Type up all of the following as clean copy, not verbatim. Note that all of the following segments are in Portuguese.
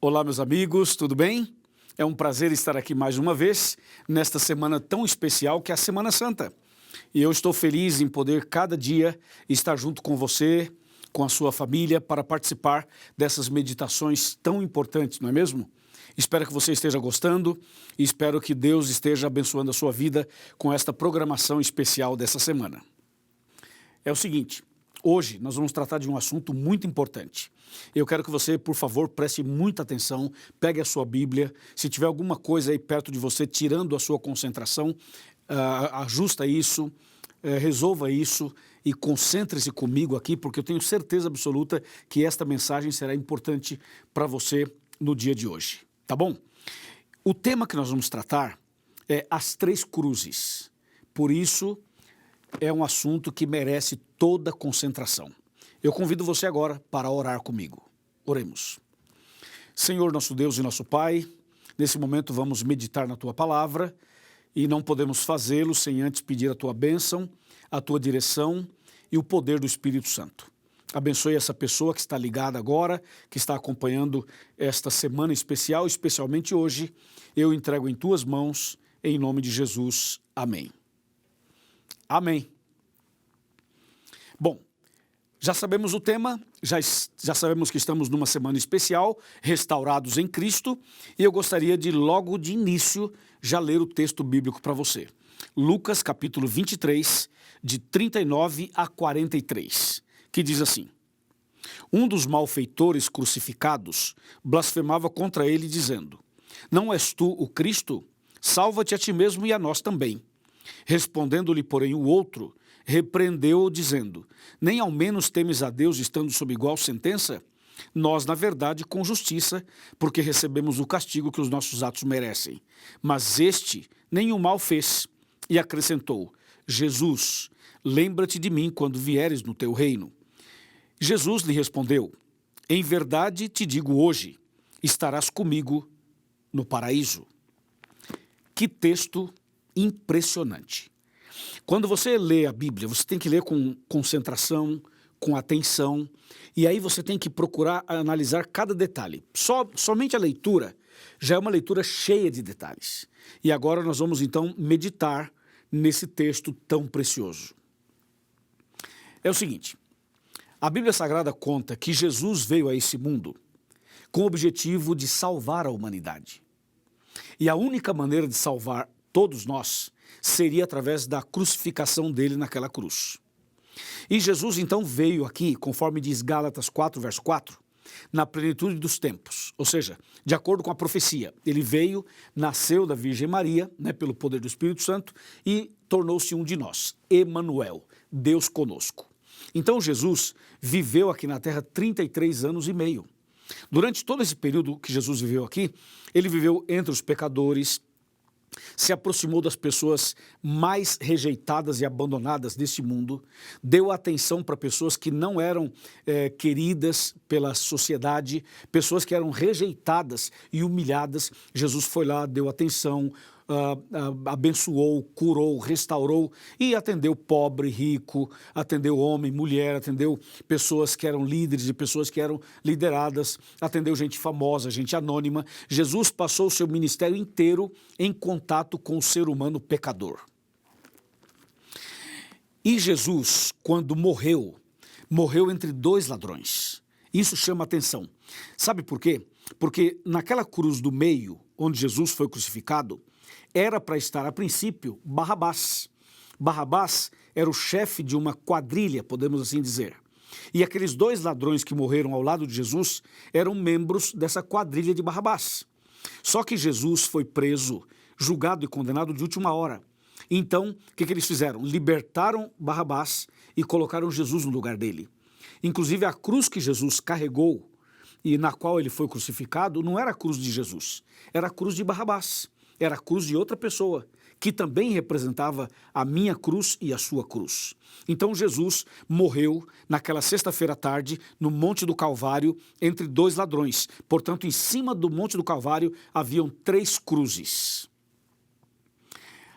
Olá, meus amigos, tudo bem? É um prazer estar aqui mais uma vez, nesta semana tão especial que é a Semana Santa. E eu estou feliz em poder, cada dia, estar junto com você, com a sua família, para participar dessas meditações tão importantes, não é mesmo? Espero que você esteja gostando e espero que Deus esteja abençoando a sua vida com esta programação especial dessa semana. É o seguinte, hoje nós vamos tratar de um assunto muito importante. Eu quero que você, por favor, preste muita atenção, pegue a sua Bíblia, se tiver alguma coisa aí perto de você, tirando a sua concentração, ajusta isso, resolva isso e concentre-se comigo aqui, porque eu tenho certeza absoluta que esta mensagem será importante para você no dia de hoje, tá bom? O tema que nós vamos tratar é as três cruzes, por isso é um assunto que merece toda concentração. Eu convido você agora para orar comigo. Oremos. Senhor, nosso Deus e nosso Pai, nesse momento vamos meditar na Tua Palavra e não podemos fazê-lo sem antes pedir a Tua bênção, a Tua direção e o poder do Espírito Santo. Abençoe essa pessoa que está ligada agora, que está acompanhando esta semana especial, especialmente hoje. Eu entrego em Tuas mãos, em nome de Jesus. Amém. Amém. Bom, já sabemos o tema, já sabemos que estamos numa semana especial, restaurados em Cristo, e eu gostaria de, logo de início, já ler o texto bíblico para você. Lucas, capítulo 23, de 39 a 43, que diz assim: Um dos malfeitores crucificados blasfemava contra ele, dizendo: Não és tu o Cristo? Salva-te a ti mesmo e a nós também. Respondendo-lhe, porém, o outro, repreendeu-o, dizendo: Nem ao menos temes a Deus, estando sob igual sentença? Nós, na verdade, com justiça, porque recebemos o castigo que os nossos atos merecem. Mas este nenhum mal fez. E acrescentou: Jesus, lembra-te de mim quando vieres no teu reino. Jesus lhe respondeu: Em verdade te digo hoje, estarás comigo no paraíso. Que texto impressionante. Quando você lê a Bíblia, você tem que ler com concentração, com atenção, e aí você tem que procurar analisar cada detalhe. Somente a leitura já é uma leitura cheia de detalhes. E agora nós vamos então meditar nesse texto tão precioso. É o seguinte, a Bíblia Sagrada conta que Jesus veio a esse mundo com o objetivo de salvar a humanidade. E a única maneira de salvar todos nós seria através da crucificação dele naquela cruz. E Jesus então veio aqui, conforme diz Gálatas 4, verso 4, na plenitude dos tempos, ou seja, de acordo com a profecia. Ele veio, nasceu da Virgem Maria, pelo poder do Espírito Santo, e tornou-se um de nós, Emanuel, Deus conosco. Então Jesus viveu aqui na terra 33 anos e meio. Durante todo esse período que Jesus viveu aqui, ele viveu entre os pecadores, se aproximou das pessoas mais rejeitadas e abandonadas deste mundo, deu atenção para pessoas que não eram queridas pela sociedade, pessoas que eram rejeitadas e humilhadas. Jesus foi lá, deu atenção, abençoou, curou, restaurou e atendeu pobre, rico, atendeu homem, mulher, atendeu pessoas que eram líderes e pessoas que eram lideradas, atendeu gente famosa, gente anônima. Jesus passou o seu ministério inteiro em contato com o ser humano pecador. E Jesus, quando morreu entre dois ladrões. Isso chama atenção. Sabe por quê? Porque naquela cruz do meio, onde Jesus foi crucificado, era para estar, a princípio, Barrabás. Barrabás era o chefe de uma quadrilha, podemos assim dizer. E aqueles dois ladrões que morreram ao lado de Jesus eram membros dessa quadrilha de Barrabás. Só que Jesus foi preso, julgado e condenado de última hora. Então, o que eles fizeram? Libertaram Barrabás e colocaram Jesus no lugar dele. Inclusive, a cruz que Jesus carregou e na qual ele foi crucificado não era a cruz de Jesus, era a cruz de Barrabás. Era a cruz de outra pessoa, que também representava a minha cruz e a sua cruz. Então Jesus morreu naquela sexta-feira à tarde, no Monte do Calvário, entre dois ladrões. Portanto, em cima do Monte do Calvário haviam três cruzes.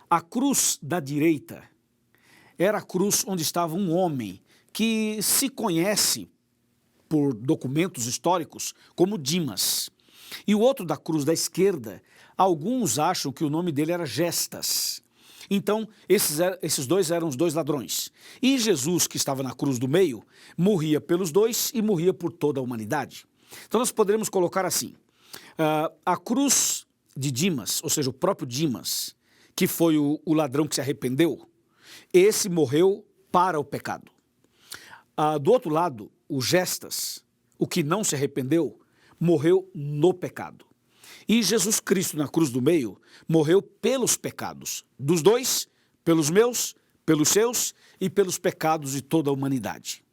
A cruz da direita era a cruz onde estava um homem que se conhece por documentos históricos como Dimas. E o outro da cruz da esquerda, alguns acham que o nome dele era Gestas. Então, esses dois eram os dois ladrões. E Jesus, que estava na cruz do meio, morria pelos dois e morria por toda a humanidade. Então, nós poderíamos colocar assim, a cruz de Dimas, ou seja, o próprio Dimas, que foi o ladrão que se arrependeu, esse morreu para o pecado. Do outro lado, o Gestas, o que não se arrependeu, morreu no pecado. E Jesus Cristo, na cruz do meio, morreu pelos pecados dos dois, pelos meus, pelos seus e pelos pecados de toda a humanidade.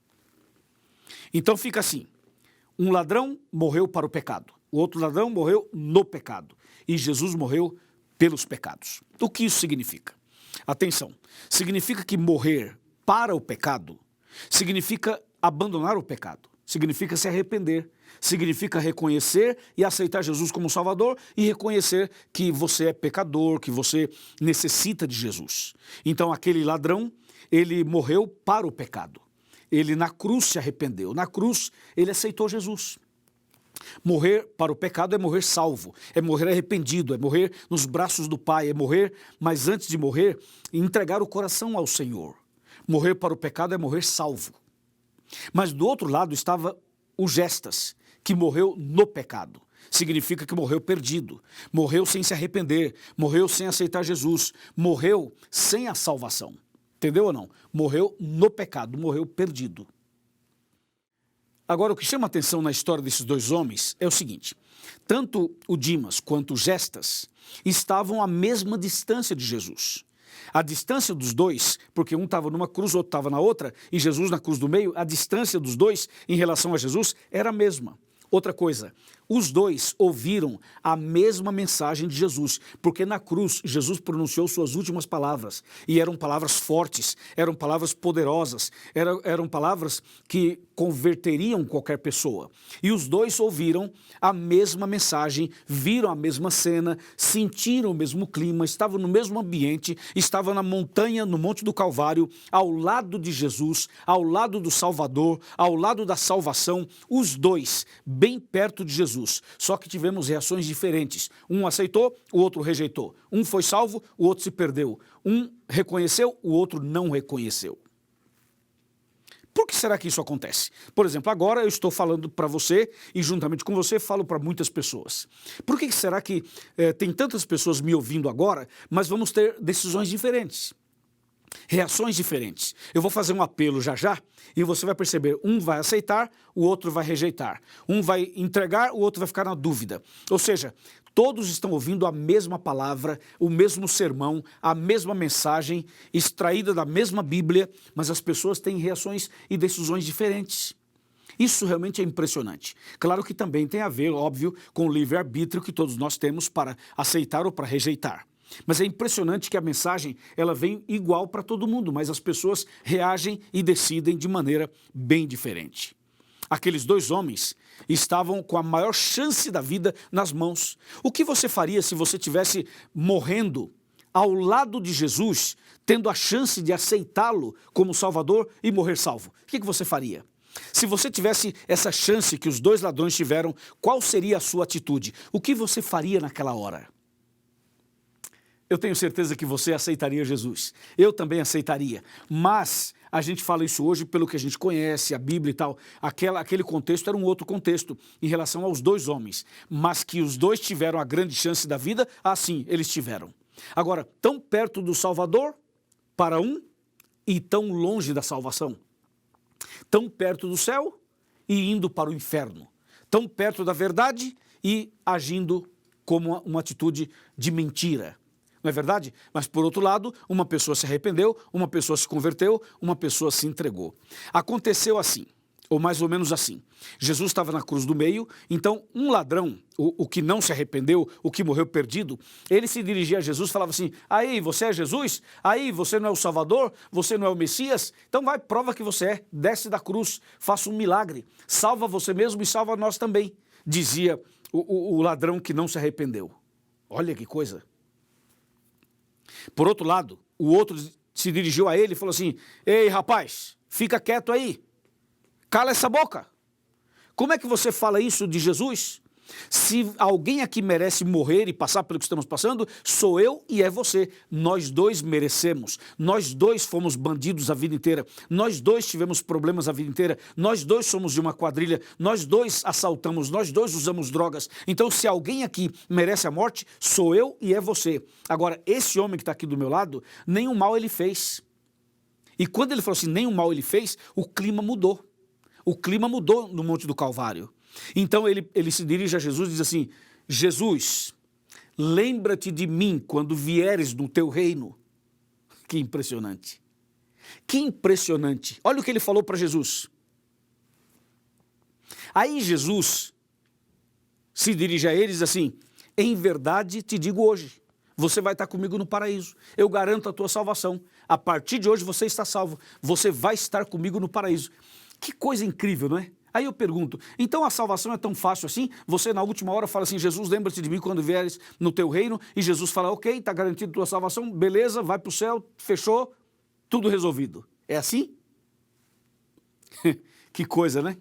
Então fica assim, um ladrão morreu para o pecado, o outro ladrão morreu no pecado e Jesus morreu pelos pecados. O que isso significa? Atenção, significa que morrer para o pecado significa abandonar o pecado, significa se arrepender, significa reconhecer e aceitar Jesus como Salvador e reconhecer que você é pecador, que você necessita de Jesus. Então aquele ladrão, ele morreu para o pecado. Ele na cruz se arrependeu, na cruz ele aceitou Jesus. Morrer para o pecado é morrer salvo, é morrer arrependido, é morrer nos braços do Pai, é morrer, mas antes de morrer, entregar o coração ao Senhor. Morrer para o pecado é morrer salvo. Mas do outro lado estava o Gestas, que morreu no pecado. Significa que morreu perdido, morreu sem se arrepender, morreu sem aceitar Jesus, morreu sem a salvação. Entendeu ou não? Morreu no pecado, morreu perdido. Agora, o que chama atenção na história desses dois homens é o seguinte, tanto o Dimas quanto o Gestas estavam à mesma distância de Jesus. A distância dos dois, porque um estava numa cruz, o outro estava na outra, e Jesus na cruz do meio, a distância dos dois em relação a Jesus era a mesma. Outra coisa, os dois ouviram a mesma mensagem de Jesus, porque na cruz Jesus pronunciou suas últimas palavras, e eram palavras fortes, eram palavras poderosas, eram palavras que converteriam qualquer pessoa. E os dois ouviram a mesma mensagem, viram a mesma cena, sentiram o mesmo clima, estavam no mesmo ambiente, estavam na montanha, no Monte do Calvário, ao lado de Jesus, ao lado do Salvador, ao lado da salvação, os dois, bem perto de Jesus. Só que tivemos reações diferentes. Um aceitou, o outro rejeitou. Um foi salvo, o outro se perdeu. Um reconheceu, o outro não reconheceu. Por que será que isso acontece? Por exemplo, agora eu estou falando para você e juntamente com você falo para muitas pessoas. Por que será que tem tantas pessoas me ouvindo agora, mas vamos ter decisões diferentes? Reações diferentes. Eu vou fazer um apelo já já e você vai perceber, um vai aceitar, o outro vai rejeitar. Um vai entregar, o outro vai ficar na dúvida. Ou seja, todos estão ouvindo a mesma palavra, o mesmo sermão, a mesma mensagem, extraída da mesma Bíblia, mas as pessoas têm reações e decisões diferentes. Isso realmente é impressionante. Claro que também tem a ver, óbvio, com o livre-arbítrio que todos nós temos para aceitar ou para rejeitar. Mas é impressionante que a mensagem ela vem igual para todo mundo, mas as pessoas reagem e decidem de maneira bem diferente. Aqueles dois homens estavam com a maior chance da vida nas mãos. O que você faria se você estivesse morrendo ao lado de Jesus, tendo a chance de aceitá-lo como Salvador e morrer salvo? O que você faria? Se você tivesse essa chance que os dois ladrões tiveram, qual seria a sua atitude? O que você faria naquela hora? Eu tenho certeza que você aceitaria Jesus. Eu também aceitaria. Mas a gente fala isso hoje pelo que a gente conhece, a Bíblia e tal. Aquele contexto era um outro contexto em relação aos dois homens. Mas que os dois tiveram a grande chance da vida, sim, eles tiveram. Agora, tão perto do Salvador para um e tão longe da salvação. Tão perto do céu e indo para o inferno. Tão perto da verdade e agindo como uma atitude de mentira. Não é verdade? Mas, por outro lado, uma pessoa se arrependeu, uma pessoa se converteu, uma pessoa se entregou. Aconteceu assim, ou mais ou menos assim. Jesus estava na cruz do meio, então um ladrão, o que não se arrependeu, o que morreu perdido, ele se dirigia a Jesus e falava assim, aí, você é Jesus? Aí, você não é o Salvador? Você não é o Messias? Então vai, prova que você é, desce da cruz, faça um milagre, salva você mesmo e salva nós também, dizia o ladrão que não se arrependeu. Olha que coisa. Por outro lado, o outro se dirigiu a ele e falou assim, ei rapaz, fica quieto aí, cala essa boca. Como é que você fala isso de Jesus? Se alguém aqui merece morrer e passar pelo que estamos passando, sou eu e é você. Nós dois merecemos. Nós dois fomos bandidos a vida inteira. Nós dois tivemos problemas a vida inteira. Nós dois somos de uma quadrilha. Nós dois assaltamos. Nós dois usamos drogas. Então, se alguém aqui merece a morte, sou eu e é você. Agora, esse homem que está aqui do meu lado, nenhum mal ele fez. E quando ele falou assim, nenhum mal ele fez, o clima mudou. O clima mudou no Monte do Calvário. Então ele se dirige a Jesus e diz assim, Jesus, lembra-te de mim quando vieres no teu reino. Que impressionante. Que impressionante. Olha o que ele falou para Jesus. Aí Jesus se dirige a ele e diz assim, em verdade te digo hoje, você vai estar comigo no paraíso. Eu garanto a tua salvação. A partir de hoje você está salvo. Você vai estar comigo no paraíso. Que coisa incrível, não é? Aí eu pergunto, então a salvação é tão fácil assim? Você na última hora fala assim, Jesus, lembra-te de mim quando vieres no teu reino, e Jesus fala, ok, está garantido a tua salvação, beleza, vai para o céu, fechou, tudo resolvido. É assim? Que coisa, né?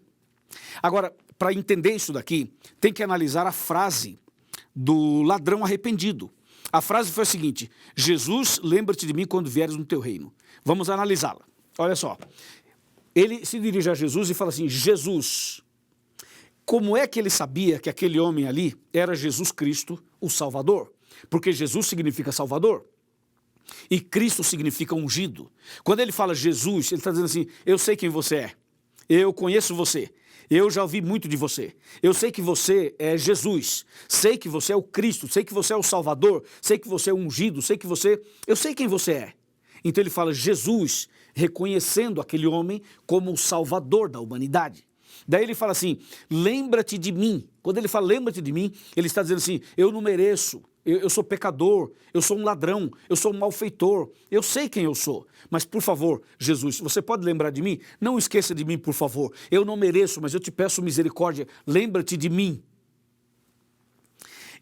Agora, para entender isso daqui, tem que analisar a frase do ladrão arrependido. A frase foi a seguinte, Jesus, lembra-te de mim quando vieres no teu reino. Vamos analisá-la. Olha só. Ele se dirige a Jesus e fala assim, Jesus, como é que ele sabia que aquele homem ali era Jesus Cristo, o Salvador? Porque Jesus significa Salvador e Cristo significa ungido. Quando ele fala Jesus, ele está dizendo assim, eu sei quem você é, eu conheço você, eu já ouvi muito de você, eu sei que você é Jesus, sei que você é o Cristo, sei que você é o Salvador, sei que você é ungido, eu sei quem você é. Então ele fala Jesus, reconhecendo aquele homem como o salvador da humanidade. Daí ele fala assim, lembra-te de mim. Quando ele fala lembra-te de mim, ele está dizendo assim, eu não mereço, eu sou pecador, eu sou um ladrão, eu sou um malfeitor, eu sei quem eu sou. Mas por favor, Jesus, você pode lembrar de mim? Não esqueça de mim, por favor. Eu não mereço, mas eu te peço misericórdia, lembra-te de mim.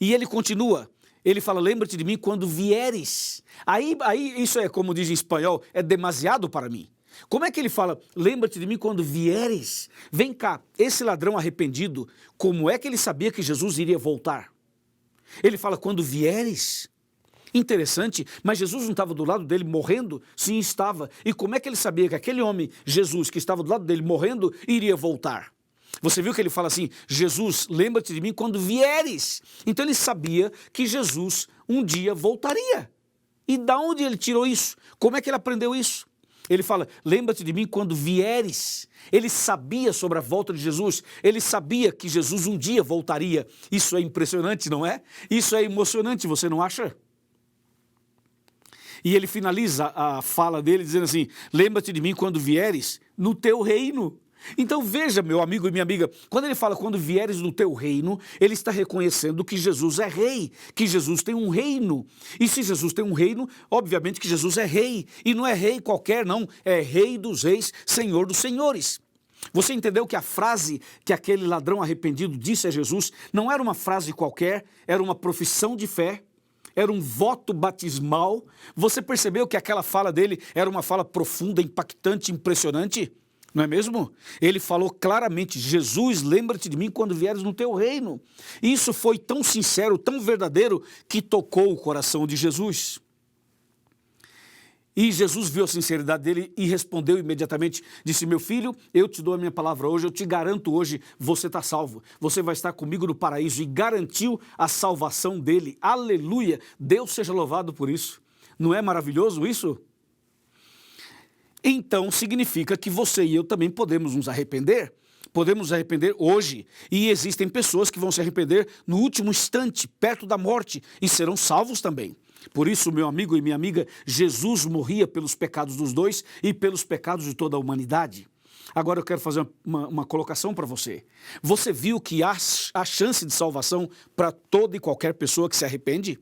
E ele continua. Ele fala, lembra-te de mim quando vieres. Aí isso é, como diz em espanhol, é demasiado para mim. Como é que ele fala, lembra-te de mim quando vieres? Vem cá, esse ladrão arrependido, como é que ele sabia que Jesus iria voltar? Ele fala, quando vieres? Interessante, mas Jesus não estava do lado dele morrendo? Sim, estava. E como é que ele sabia que aquele homem, Jesus, que estava do lado dele morrendo, iria voltar? Você viu que ele fala assim, Jesus, lembra-te de mim quando vieres. Então ele sabia que Jesus um dia voltaria. E da onde ele tirou isso? Como é que ele aprendeu isso? Ele fala, lembra-te de mim quando vieres. Ele sabia sobre a volta de Jesus, ele sabia que Jesus um dia voltaria. Isso é impressionante, não é? Isso é emocionante, você não acha? E ele finaliza a fala dele dizendo assim, lembra-te de mim quando vieres no teu reino. Então veja, meu amigo e minha amiga, quando ele fala quando vieres no teu reino, ele está reconhecendo que Jesus é rei, que Jesus tem um reino. E se Jesus tem um reino, obviamente que Jesus é rei. E não é rei qualquer não, é rei dos reis, senhor dos senhores. Você entendeu que a frase que aquele ladrão arrependido disse a Jesus não era uma frase qualquer, era uma profissão de fé, era um voto batismal. Você percebeu que aquela fala dele era uma fala profunda, impactante, impressionante? Não é mesmo? Ele falou claramente, Jesus, lembra-te de mim quando vieres no teu reino. Isso foi tão sincero, tão verdadeiro, que tocou o coração de Jesus. E Jesus viu a sinceridade dele e respondeu imediatamente, disse, meu filho, eu te dou a minha palavra hoje, eu te garanto hoje, você está salvo. Você vai estar comigo no paraíso, e garantiu a salvação dele. Aleluia! Deus seja louvado por isso. Não é maravilhoso isso? Então significa que você e eu também podemos nos arrepender hoje, e existem pessoas que vão se arrepender no último instante, perto da morte, e serão salvos também. Por isso, meu amigo e minha amiga, Jesus morria pelos pecados dos dois e pelos pecados de toda a humanidade. Agora eu quero fazer uma colocação para você. Você viu que há chance de salvação para toda e qualquer pessoa que se arrepende?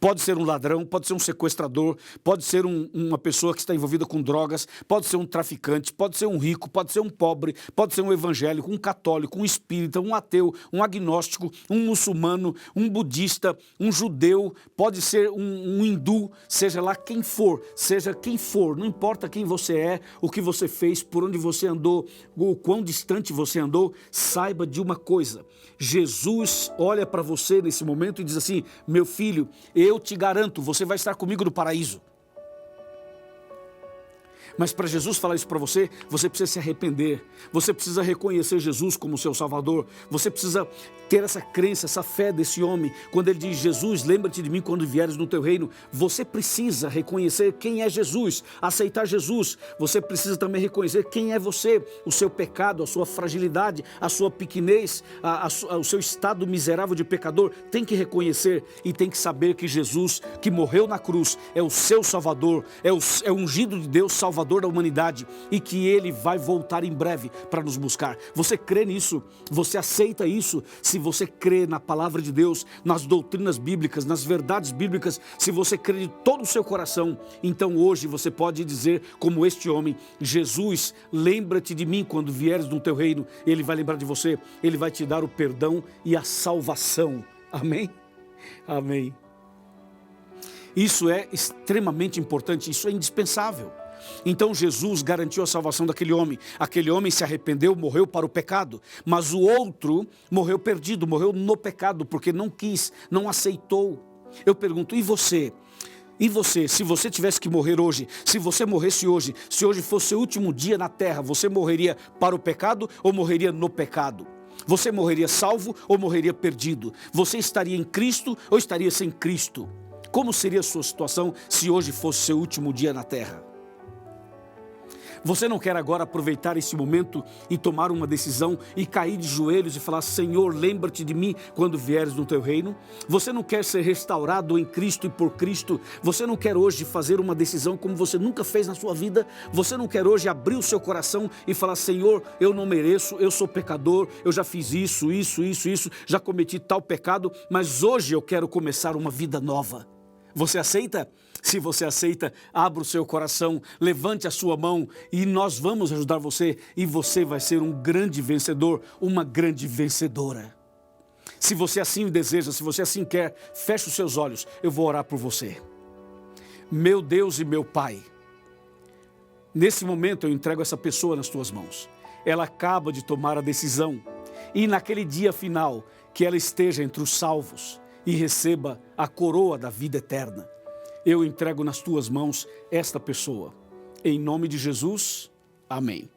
Pode ser um ladrão, pode ser um sequestrador, pode ser uma pessoa que está envolvida com drogas, pode ser um traficante, pode ser um rico, pode ser um pobre, pode ser um evangélico, um católico, um espírita, um ateu, um agnóstico, um muçulmano, um budista, um judeu, pode ser um hindu, seja lá quem for, não importa quem você é, o que você fez, por onde você andou, o quão distante você andou, saiba de uma coisa: Jesus olha para você nesse momento e diz assim: meu filho, eu te garanto, você vai estar comigo no paraíso. Mas para Jesus falar isso para você, você precisa se arrepender, você precisa reconhecer Jesus como seu Salvador, você precisa ter essa crença, essa fé desse homem. Quando ele diz: Jesus, lembra-te de mim quando vieres no teu reino, você precisa reconhecer quem é Jesus, aceitar Jesus. Você precisa também reconhecer quem é você, o seu pecado, a sua fragilidade, a sua pequenez, o seu estado miserável de pecador. Tem que reconhecer e tem que saber que Jesus, que morreu na cruz, é o seu Salvador, é o ungido de Deus, Salvador da humanidade, e que Ele vai voltar em breve para nos buscar. Você crê nisso? Você aceita isso? Se você crê na palavra de Deus, nas doutrinas bíblicas, nas verdades bíblicas, se você crê de todo o seu coração, então hoje você pode dizer como este homem: Jesus, lembra-te de mim quando vieres no teu reino. Ele vai lembrar de você, Ele vai te dar o perdão e a salvação. Amém? Amém. Isso é extremamente importante, isso é indispensável. Então Jesus garantiu a salvação daquele homem. Aquele homem se arrependeu, morreu para o pecado. Mas o outro morreu perdido, morreu no pecado, porque não quis, não aceitou. Eu pergunto: e você? E você, se você tivesse que morrer hoje, se você morresse hoje, se hoje fosse o último dia na terra, você morreria para o pecado ou morreria no pecado? Você morreria salvo ou morreria perdido? Você estaria em Cristo ou estaria sem Cristo? Como seria a sua situação se hoje fosse seu último dia na terra? Você não quer agora aproveitar esse momento e tomar uma decisão e cair de joelhos e falar: Senhor, lembra-te de mim quando vieres no teu reino? Você não quer ser restaurado em Cristo e por Cristo? Você não quer hoje fazer uma decisão como você nunca fez na sua vida? Você não quer hoje abrir o seu coração e falar: Senhor, eu não mereço, eu sou pecador, eu já fiz isso, já cometi tal pecado, mas hoje eu quero começar uma vida nova. Você aceita? Se você aceita, abra o seu coração, levante a sua mão e nós vamos ajudar você, e você vai ser um grande vencedor, uma grande vencedora. Se você assim deseja, se você assim quer, feche os seus olhos, eu vou orar por você. Meu Deus e meu Pai, nesse momento eu entrego essa pessoa nas tuas mãos. Ela acaba de tomar a decisão, e naquele dia final, que ela esteja entre os salvos e receba a coroa da vida eterna. Eu entrego nas tuas mãos esta pessoa. Em nome de Jesus, amém.